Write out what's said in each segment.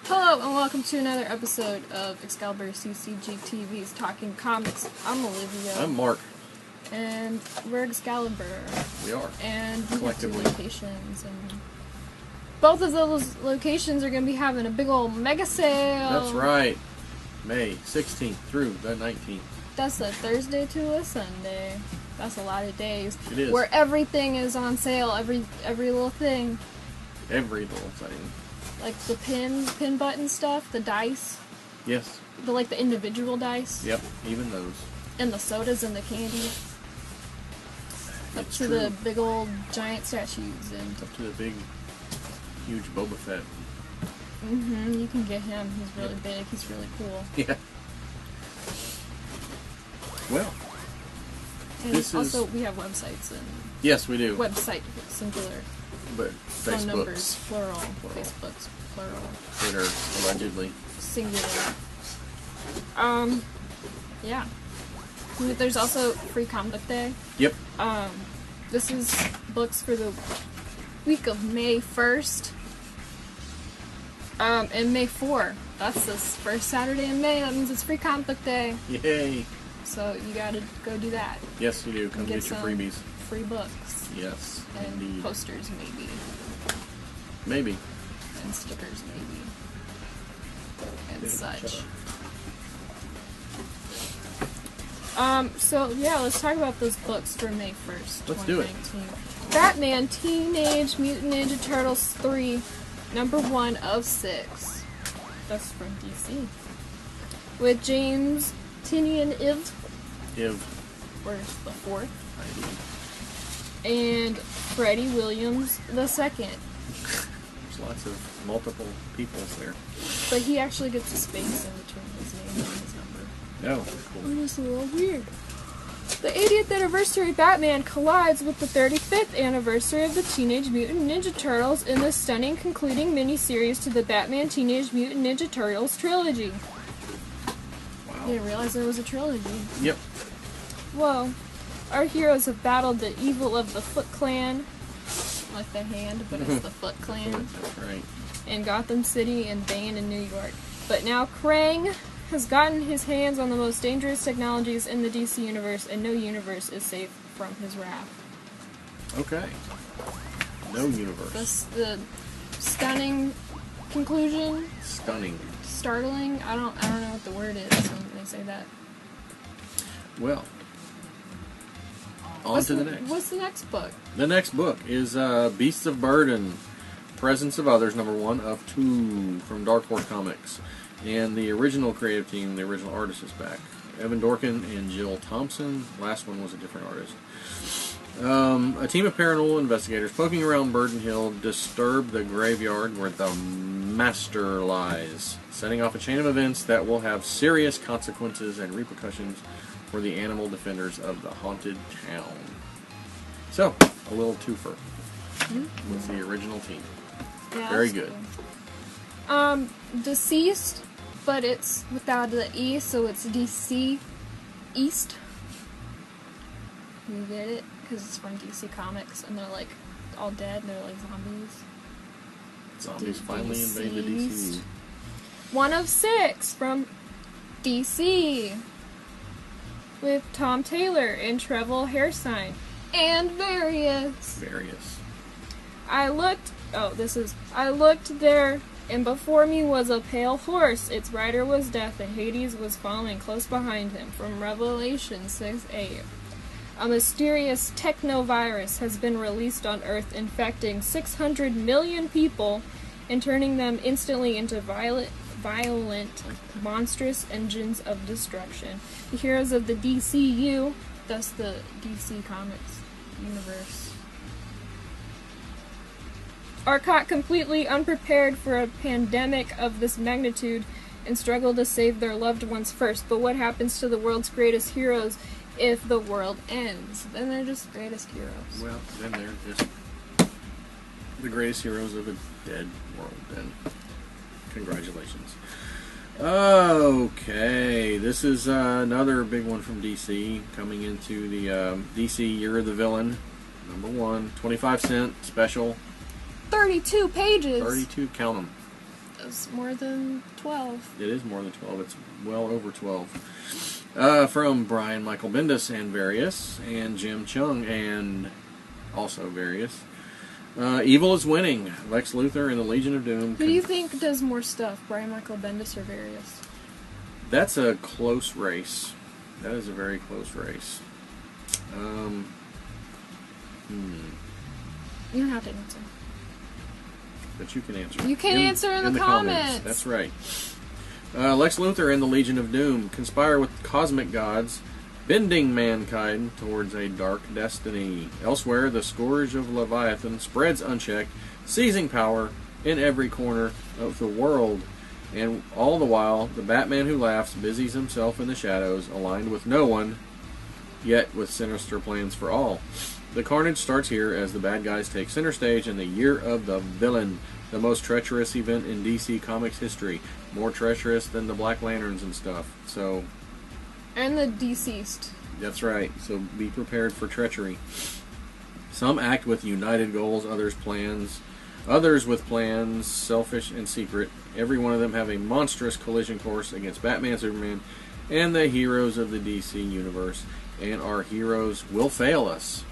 Hello and welcome to another episode of Excalibur CCG TV's Talking Comics. I'm Olivia. I'm Mark. And we're Excalibur. We are. And we have 2 locations. And both of those locations are going to be having a big old mega sale. That's right. May 16th through the 19th. That's a Thursday to a Sunday. That's a lot of days. It is. Where everything is on sale. Every little thing. Every little thing. Like the pin button stuff, the dice. Yes. The individual dice. Yep, even those. And the sodas and the candy. Up to the big old giant statues and up to the big, huge Boba Fett. Mm-hmm. You can get him. He's really big. He's really cool. Yeah. Well. And also, we have websites and. Yes, we do. Website singular. But phone numbers plural. Facebooks plural. Twitter allegedly singular. Yeah. There's also Free Comic Book Day. Yep. This is books for the week of May 1st. And May 4. That's this first Saturday in May. That means it's Free Comic Book Day. Yay. So you gotta go do that. Yes, you do. Come get your freebies. Free books. Yes, and indeed. Posters, maybe. Maybe. And stickers, maybe. And such. So, yeah, let's talk about those books for May 1st, Let's do it. Batman Teenage Mutant Ninja Turtles 3, number 1 of 6. That's from DC. With James Tynion or the 4th. And Freddie Williams the 2nd. There's lots of multiple peoples there. But he actually gets a space in between his name and his number. Oh, cool. Oh, that's a little weird. The 80th anniversary Batman collides with the 35th anniversary of the Teenage Mutant Ninja Turtles in the stunning concluding miniseries to the Batman Teenage Mutant Ninja Turtles trilogy. Wow. I didn't realize there was a trilogy. Yep. Whoa. Our heroes have battled the evil of the Foot Clan, like the hand, but it's the Foot Clan. That's right. In Gotham City and Bane in New York. But now Krang has gotten his hands on the most dangerous technologies in the DC universe, and no universe is safe from his wrath. Okay. No universe. That's the stunning conclusion. Stunning. Startling. I don't know what the word is when they say that. Well. On to the next. What's the next book? The next book is Beasts of Burden, Presence of Others, number 1 of 2 from Dark Horse Comics. And the original creative team, the original artist is back. Evan Dorkin and Jill Thompson. Last one was a different artist. A team of paranormal investigators poking around Burden Hill disturb the graveyard where the Master lies, setting off a chain of events that will have serious consequences and repercussions for the animal defenders of the haunted town. So, a little twofer with the original team. Yeah, very good. Cool. DCeased, but it's without the E, so it's DC East. You get it? Because it's from DC Comics, and they're like all dead, and they're like zombies. Zombies finally invade the DC. 1 of 6 from DC. With Tom Taylor and Trevor Hairsine. And Various. I looked there, and before me was a pale horse. Its rider was Death, and Hades was following close behind him. From Revelation 6:8. A mysterious technovirus has been released on Earth, infecting 600 million people and turning them instantly into violent, monstrous engines of destruction. The heroes of the DCU, thus the DC Comics universe, are caught completely unprepared for a pandemic of this magnitude and struggle to save their loved ones first. But what happens to the world's greatest heroes if the world ends? Then they're just greatest heroes. Well, then they're just the greatest heroes of a dead world, then. Congratulations. Okay, this is another big one from DC, coming into the DC Year of the Villain, number 1, 25-cent special. 32 pages! 32, count them. It's more than 12. It is more than 12. It's well over 12. From Brian Michael Bendis and various, and Jim Chung and also various. Evil is winning. Lex Luthor and the Legion of Doom. Who do you think does more stuff, Brian Michael Bendis or various? That's a close race. That is a very close race. You don't have to answer. But you can answer. You can answer in the comments. That's right. Lex Luthor and the Legion of Doom conspire with cosmic gods, bending mankind towards a dark destiny. Elsewhere, the scourge of Leviathan spreads unchecked, seizing power in every corner of the world. And all the while, the Batman who laughs busies himself in the shadows, aligned with no one, yet with sinister plans for all. The carnage starts here as the bad guys take center stage in the Year of the Villain, the most treacherous event in DC Comics history. More treacherous than the Black Lanterns and stuff. So, and the DCeased. That's right. So be prepared for treachery. Some act with united goals, others with plans selfish and secret. Every one of them have a monstrous collision course against Batman, Superman, and the heroes of the DC universe. And our heroes will fail us.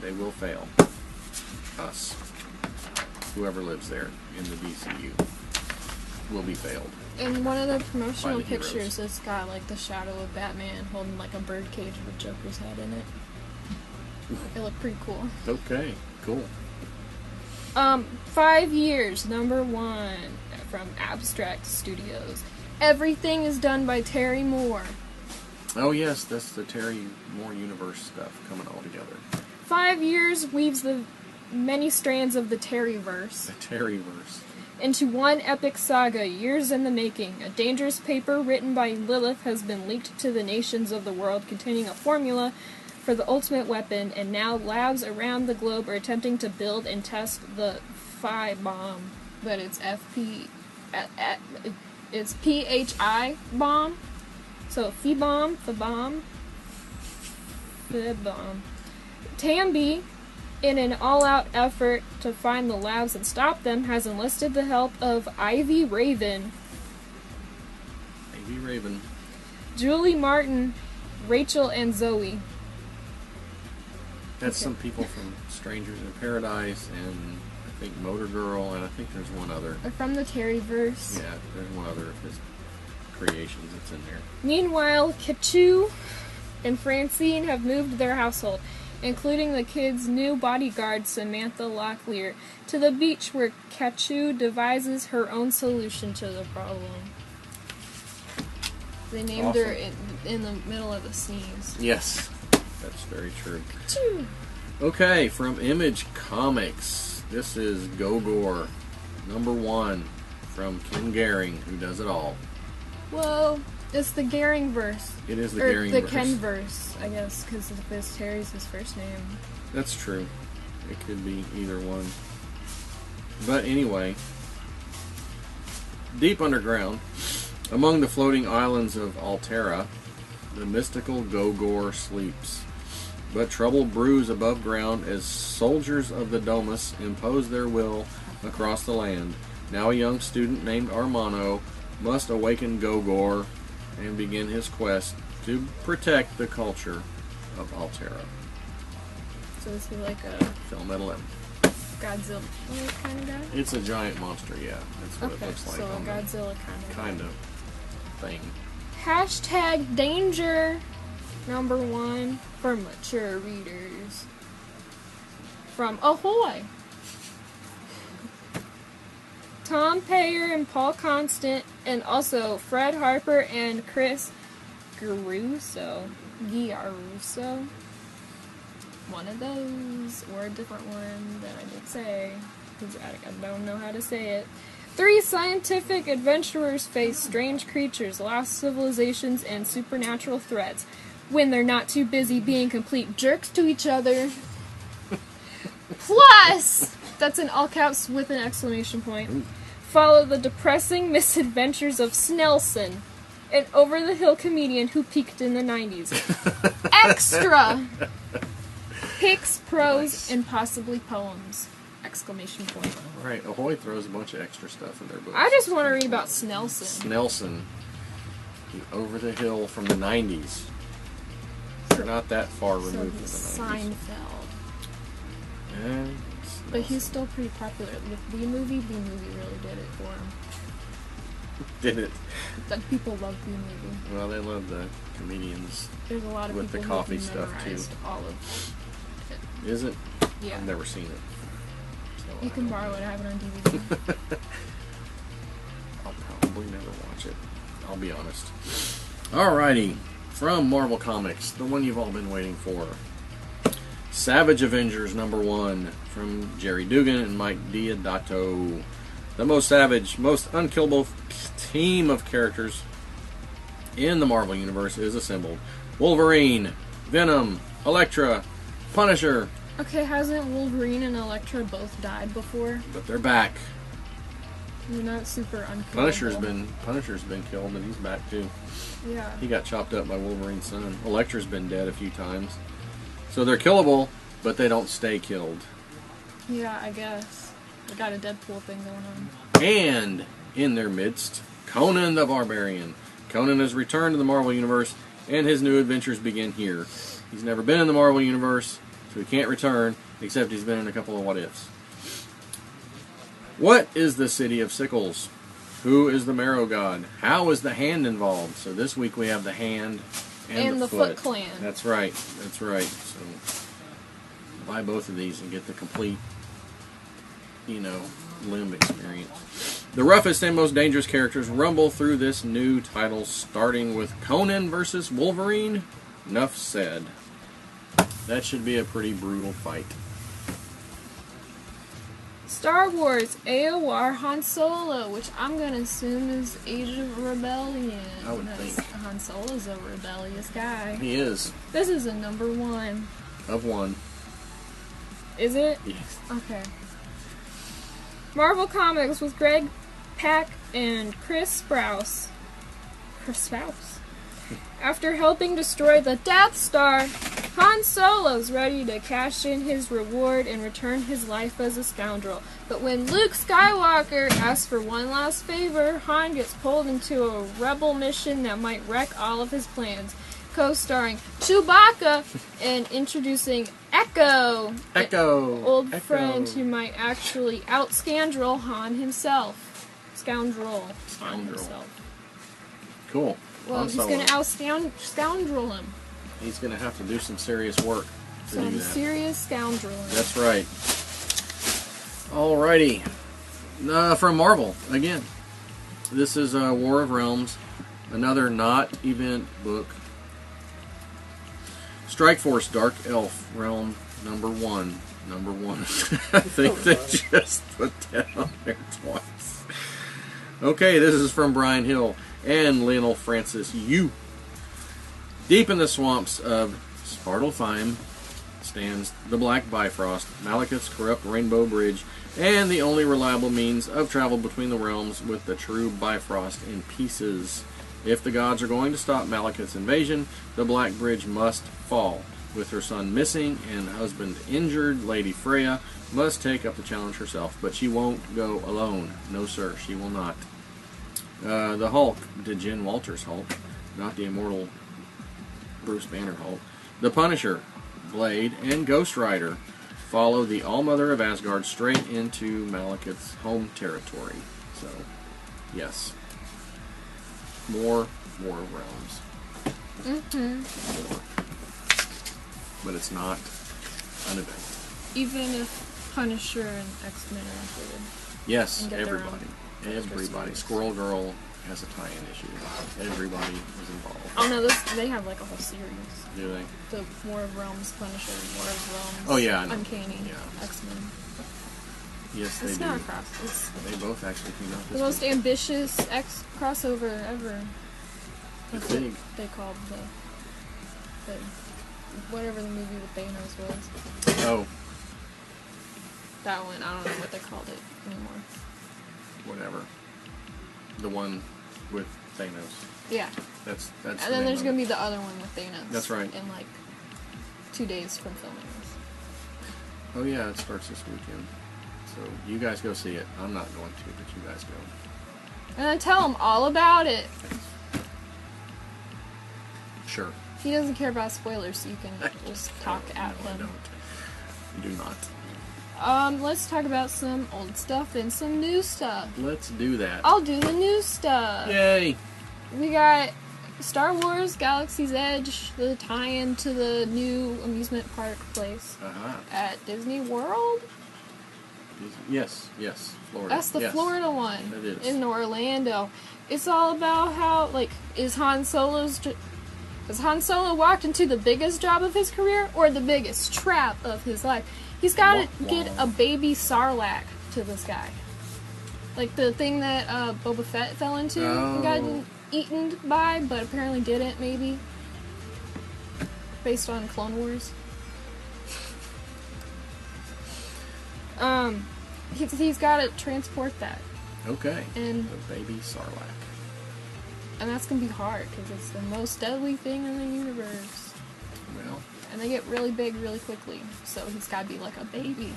They will fail us. Whoever lives there in the DCU will be failed. In one of the promotional pictures, it's got like the shadow of Batman holding like a bird cage with Joker's head in it. It looked pretty cool. Okay, cool. 5 years, #1 from Abstract Studios. Everything is done by Terry Moore. Oh yes, that's the Terry Moore universe stuff coming all together. 5 years weaves the many strands of the Terryverse. The Terryverse. Into one epic saga, years in the making. A dangerous paper written by Lilith has been leaked to the nations of the world containing a formula for the ultimate weapon, and now labs around the globe are attempting to build and test the Phi bomb. But it's it's PHI bomb. So Phi bomb. Tambi, in an all-out effort to find the labs and stop them, has enlisted the help of Ivy Raven, Julie Martin, Rachel, and Zoe. That's some people from Strangers in Paradise, and I think Motor Girl, and I think there's one other. From the Terryverse. Yeah, there's one other of his creations that's in there. Meanwhile, Kachu and Francine have moved their household, including the kids' new bodyguard, Samantha Locklear, to the beach where Kachu devises her own solution to the problem. They named her in the middle of the sneeze. Yes, that's very true. Kachu! Okay, from Image Comics, this is Gogor, #1, from Ken Gehring, who does it all. Whoa, it's the Gehring-verse. It is the Gehring-verse. The Ken-verse, I guess, because Terry's his first name. That's true. It could be either one. But anyway, deep underground, among the floating islands of Altera, the mystical Gogor sleeps. But trouble brews above ground as soldiers of the Domus impose their will across the land. Now a young student named Armano must awaken Gogor and begin his quest to protect the culture of Altera. So is he like a Film at 11. Godzilla kind of guy? It's a giant monster, yeah. That's what it looks like. So a on Godzilla kind of thing. Hashtag danger, #1 for mature readers. From Ahoy! Tom Payer and Paul Constant, and also Fred Harper and Chris Giarusso. One of those, or a different one that I did say, because I don't know how to say it. 3 scientific adventurers face strange creatures, lost civilizations, and supernatural threats when they're not too busy being complete jerks to each other. Plus, that's in all caps with an exclamation point. Follow the depressing misadventures of Snelson, an over-the-hill comedian who peaked in the 90s. Extra! Pics, prose, and possibly poems. Exclamation point. Right, Ahoy throws a bunch of extra stuff in their books. I just want to read about Snelson. Snelson. The Over the Hill from the 90s. They're not that far removed from the 90s. Seinfeld. And But he's still pretty popular. With B-Movie really did it for him. Did it? Like, people love B-Movie. Well, they love the comedians. There's a lot of with people the coffee who have stuff, too. memorized all of it. Is it? Yeah. I've never seen it. So You can borrow it. I have it on DVD. I'll probably never watch it. I'll be honest. Alrighty. From Marvel Comics, the one you've all been waiting for. Savage Avengers #1 from Jerry Dugan and Mike Diodato. The most savage, most unkillable team of characters in the Marvel Universe is assembled. Wolverine, Venom, Elektra, Punisher. Okay, hasn't Wolverine and Elektra both died before? But they're back. They're not super unkillable. Punisher's been killed, and he's back too. Yeah. He got chopped up by Wolverine's son. Elektra's been dead a few times. So they're killable, but they don't stay killed. Yeah, I guess. They got a Deadpool thing going on. And in their midst, Conan the Barbarian. Conan has returned to the Marvel Universe, and his new adventures begin here. He's never been in the Marvel Universe, so he can't return, except he's been in a couple of what-ifs. What is the City of Sickles? Who is the Marrow God? How is the Hand involved? So this week we have the Hand and the Foot Clan. That's right. That's right. So buy both of these and get the complete, limb experience. The roughest and most dangerous characters rumble through this new title, starting with Conan versus Wolverine. Enough said. That should be a pretty brutal fight. Star Wars AOR Han Solo, which I'm going to assume is Age of Rebellion. I would think. Han Solo's a rebellious guy. He is. This is a #1. Of one. Is it? Yes. Okay. Marvel Comics with Greg Pak and Chris Sprouse. Chris Sprouse? After helping destroy the Death Star, Han Solo's ready to cash in his reward and return his life as a scoundrel. But when Luke Skywalker asks for one last favor, Han gets pulled into a rebel mission that might wreck all of his plans. Co-starring Chewbacca and introducing Echo. Echo! Old Echo. friend who might actually out-scoundrel Han himself. Scoundrel. Han himself. Cool. Well, he's going to out-scoundrel him. He's going to have to do some serious work to do that. Serious scoundreling. That's right. Alrighty. From Marvel, again. This is War of Realms. Another not event book. Strike Force Dark Elf Realm #1. I think they just put that on there twice. Okay, this is from Brian Hill and Lionel Francis Yu. Deep in the swamps of Svartalfheim stands the Black Bifrost, Malekith's corrupt Rainbow Bridge, and the only reliable means of travel between the realms, with the true Bifrost in pieces. If the gods are going to stop Malekith's invasion, the Black Bridge must fall. With her son missing and husband injured, Lady Freya must take up the challenge herself, but she won't go alone. No sir, she will not. The Hulk, the Jen Walters Hulk, not the immortal Bruce Banner Hulk. The Punisher, Blade, and Ghost Rider follow the All-Mother of Asgard straight into Malekith's home territory. So, yes. More War of Realms. More. But it's not an event. Even if Punisher and X-Men are included. Yes, And get their everybody. own Everybody. stories. Squirrel Girl has a tie-in issue. Everybody was involved. Oh no, they have like a whole series. Do they? The War of Realms Punisher, War of Realms Oh, yeah, I know. Uncanny, Yeah. X-Men. Yes, they It's do. not a cross. It's They both actually came out the this most week. ambitious X crossover ever. It's That's big. what they called the whatever the movie with Thanos was. Oh, That one, I don't know what they called it anymore. whatever. The one with Thanos. Yeah. That's And the then name there's of gonna it. be the other one with Thanos. That's right. In like 2 days from filming this. Oh yeah, it starts this weekend. So you guys go see it. I'm not going to, but you guys go. And then tell him all about it. Sure. He doesn't care about spoilers, so you can just talk at No, I him. don't. You do not. Let's talk about some old stuff and some new stuff. Let's do that. I'll do the new stuff. Yay! We got Star Wars Galaxy's Edge, the tie-in to the new amusement park place at Disney World. Yes, Florida. That's the yes. Florida one. It is. In Orlando. It's all about how, like, has Han Solo walked into the biggest job of his career or the biggest trap of his life? He's got to get a baby Sarlacc to this guy. Like the thing that Boba Fett fell into and got eaten by, but apparently didn't, maybe. Based on Clone Wars. He's got to transport that. Okay. And the baby Sarlacc. And that's going to be hard, because it's the most deadly thing in the universe. Well. And they get really big really quickly, so he's got to be like a baby.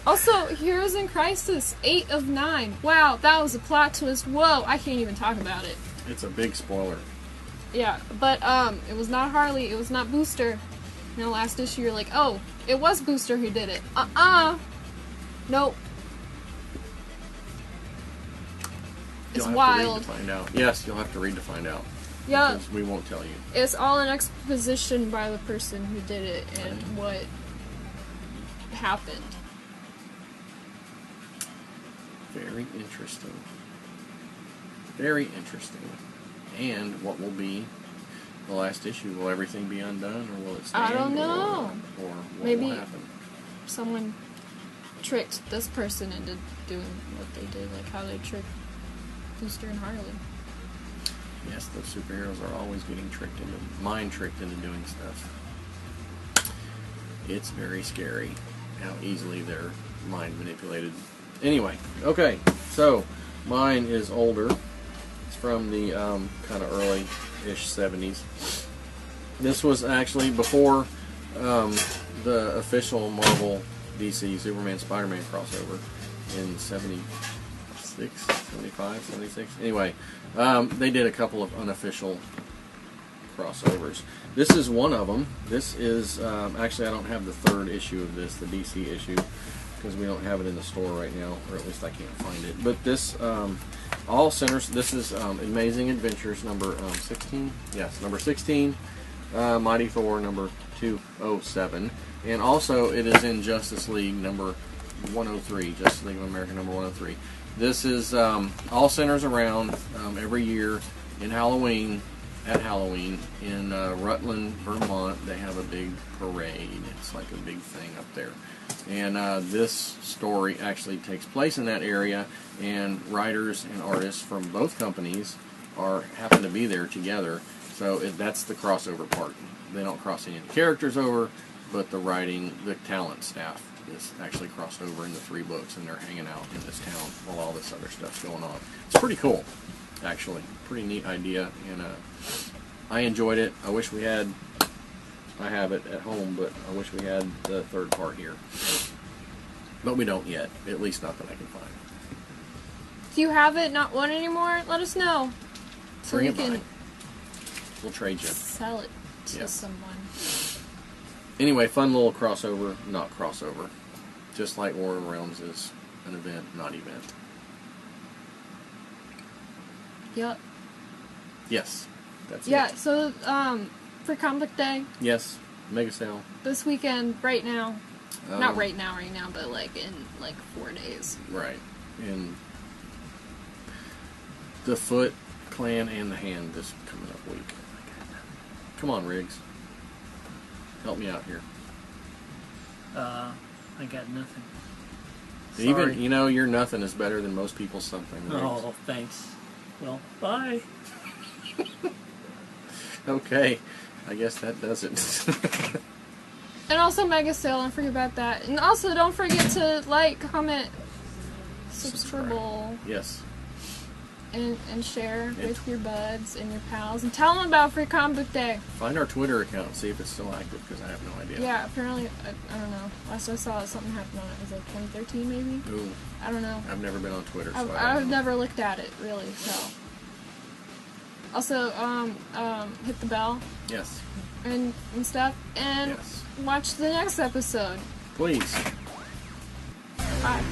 Also, Heroes in Crisis, 8 of 9. Wow, that was a plot twist. Whoa, I can't even talk about it. It's a big spoiler. Yeah, but it was not Harley, it was not Booster. You know, last issue you're like, oh, it was Booster who did it. Nope. It's wild. To find out. Yes, you'll have to read to find out. Yeah. Because we won't tell you. It's all an exposition by the person who did it and what happened. Very interesting. Very interesting. And what will be the last issue? Will everything be undone, or will it stand? I don't know. Or what Maybe will happen? Someone tricked this person into doing what they did, like how they tricked Booster and Harley. Yes, those superheroes are always getting tricked into, mind-tricked into doing stuff. It's very scary how easily they're mind manipulated. Anyway, okay, so mine is older. It's from the kind of early-ish 70s. This was actually before the official Marvel DC Superman Spider-Man crossover in 76, 75, 76. Anyway, they did a couple of unofficial crossovers. This is one of them. This is, actually I don't have the third issue of this, the DC issue, because we don't have it in the store right now, or at least I can't find it. But this, all centers, this is Amazing Adventures number 16. Yes, number 16, Mighty Thor number 207. And also it is in Justice League number 103, Justice League of America number 103. This is all centers around every year at Halloween in Rutland, Vermont. They have a big parade. It's like a big thing up there. And this story actually takes place in that area, and writers and artists from both companies happen to be there together. So that's the crossover part. They don't cross any of the characters over, but the writing, the talent staff is actually crossed over in the 3 books, and they're hanging out in this town while all this other stuff's going on. It's pretty cool, actually. Pretty neat idea, and I enjoyed it. I wish we had, I have it at home, but I wish we had the third part here. But we don't yet, at least not that I can find. If you have it, not want it anymore, let us know. So Bring we it by. can We'll trade you. sell it to Yeah. someone. Anyway, fun little crossover, not crossover. Just like War of Realms is an event, not event. Yep. Yes, that's Yeah, it. so for Comic Day Yes, mega sale. this weekend, right now. Not right now, but like in like 4 days. Right. And the Foot Clan and the Hand this coming up week. Come on, Riggs. Help me out here. I got nothing. Even, you know, your nothing is better than most people's something. Riggs. Oh, thanks. Well, bye. Okay. I guess that does it. And also Mega Sale, don't forget about that. And also don't forget to like, comment, subscribe. Yes. and share with your buds and your pals, and tell them about Free Comic Book Day. Find our Twitter account, see if it's still active, because I have no idea. Yeah, apparently, I don't know. Last I saw something happened on it. Was it 2013 maybe? Ooh. I don't know. I've never been on Twitter, so I've never looked at it, really, so. Also, hit the bell. Yes. And stuff. And Yes. watch the next episode. Please. Bye.